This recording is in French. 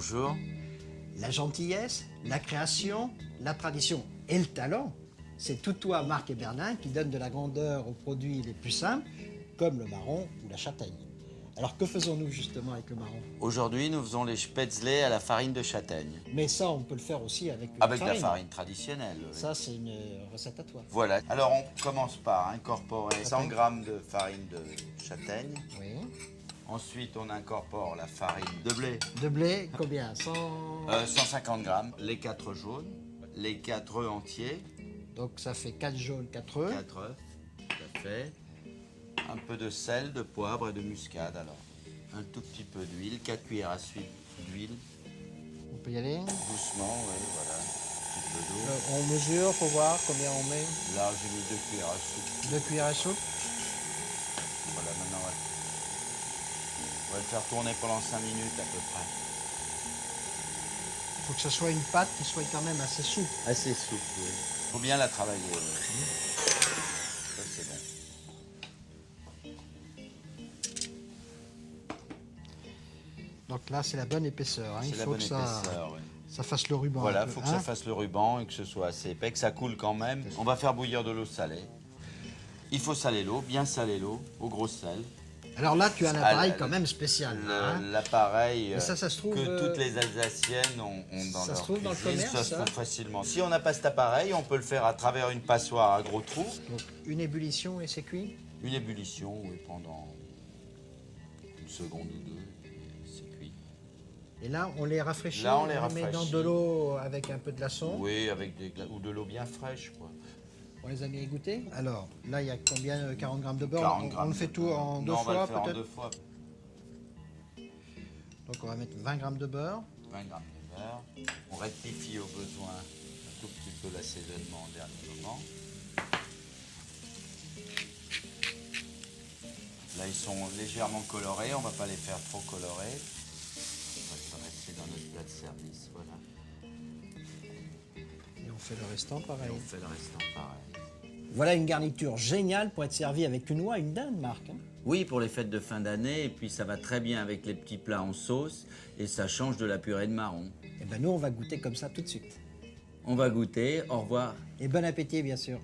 Bonjour. La gentillesse, la création, la tradition et le talent, c'est tout toi, Marc et Bernard, qui donnent de la grandeur aux produits les plus simples, comme le marron ou la châtaigne. Alors que faisons-nous justement avec le marron? Aujourd'hui, nous faisons les spätzle à la farine de châtaigne. Mais ça, on peut le faire aussi avec Avec la farine traditionnelle. Oui. Ça, c'est une recette à toi. Voilà. Alors, on commence par incorporer 100 g de farine de châtaigne. Oui. Ensuite, on incorpore la farine de blé. De blé, combien? 150 g. Les 4 jaunes, les 4 œufs entiers. Donc ça fait 4 jaunes, 4 œufs. 4 œufs, tout à fait. Un peu de sel, de poivre et de muscade. Alors, un tout petit peu d'huile, 4 cuillères à soupe d'huile. On peut y aller. Doucement, oui, voilà. Un petit peu d'eau. On mesure, faut voir combien on met. Là, j'ai mis 2 cuillères à soupe. 2 cuillères à soupe. Voilà, maintenant, on va le faire tourner pendant 5 minutes à peu près. Il faut que ce soit une pâte qui soit quand même assez souple. Assez souple, oui. Il faut bien la travailler. Oui. Ça, c'est bon. Donc là, c'est la bonne épaisseur. Hein. C'est Il la faut bonne que épaisseur, oui. ça fasse le ruban. Voilà, un il peu, faut que hein. ça fasse le ruban et que ce soit assez épais, que ça coule quand même. On va faire bouillir de l'eau salée. Il faut saler l'eau, bien saler l'eau, au gros sel. Alors là, tu as un appareil quand même spécial. Hein. L'appareil Mais ça se trouve, que toutes les Alsaciennes ont dans ça leur se trouve dans le cuisine, commerce, ça se ça trouve facilement. Si on n'a pas cet appareil, on peut le faire à travers une passoire à gros trous. Donc une ébullition et c'est cuit. Une ébullition, oui, pendant une seconde ou deux, et c'est cuit. Et là, on les rafraîchit. Là, on les met rafraîchit. dans de l'eau avec un peu de glaçon. Oui, avec ou de l'eau bien fraîche, quoi. On les a mis égoutter. Alors, là, il y a combien? 40 grammes de beurre. 40 On grammes le fait de tout beurre. en deux Non, on va fois, le faire en peut-être. 2 fois. Donc, on va mettre 20 grammes de beurre. 20 grammes de beurre. On rectifie au besoin un tout petit peu l'assaisonnement au dernier moment. Là, ils sont légèrement colorés. On ne va pas les faire trop colorés. On va se rester dans notre plat de service. Voilà. Et on fait le restant Et pareil. on fait le restant pareil. Voilà une garniture géniale pour être servie avec une oie, une dinde, Marc. Hein. Oui, pour les fêtes de fin d'année. Et puis, ça va très bien avec les petits plats en sauce. Et ça change de la purée de marron. Et ben nous, on va goûter comme ça tout de suite. On va goûter. Au revoir. Et bon appétit, bien sûr.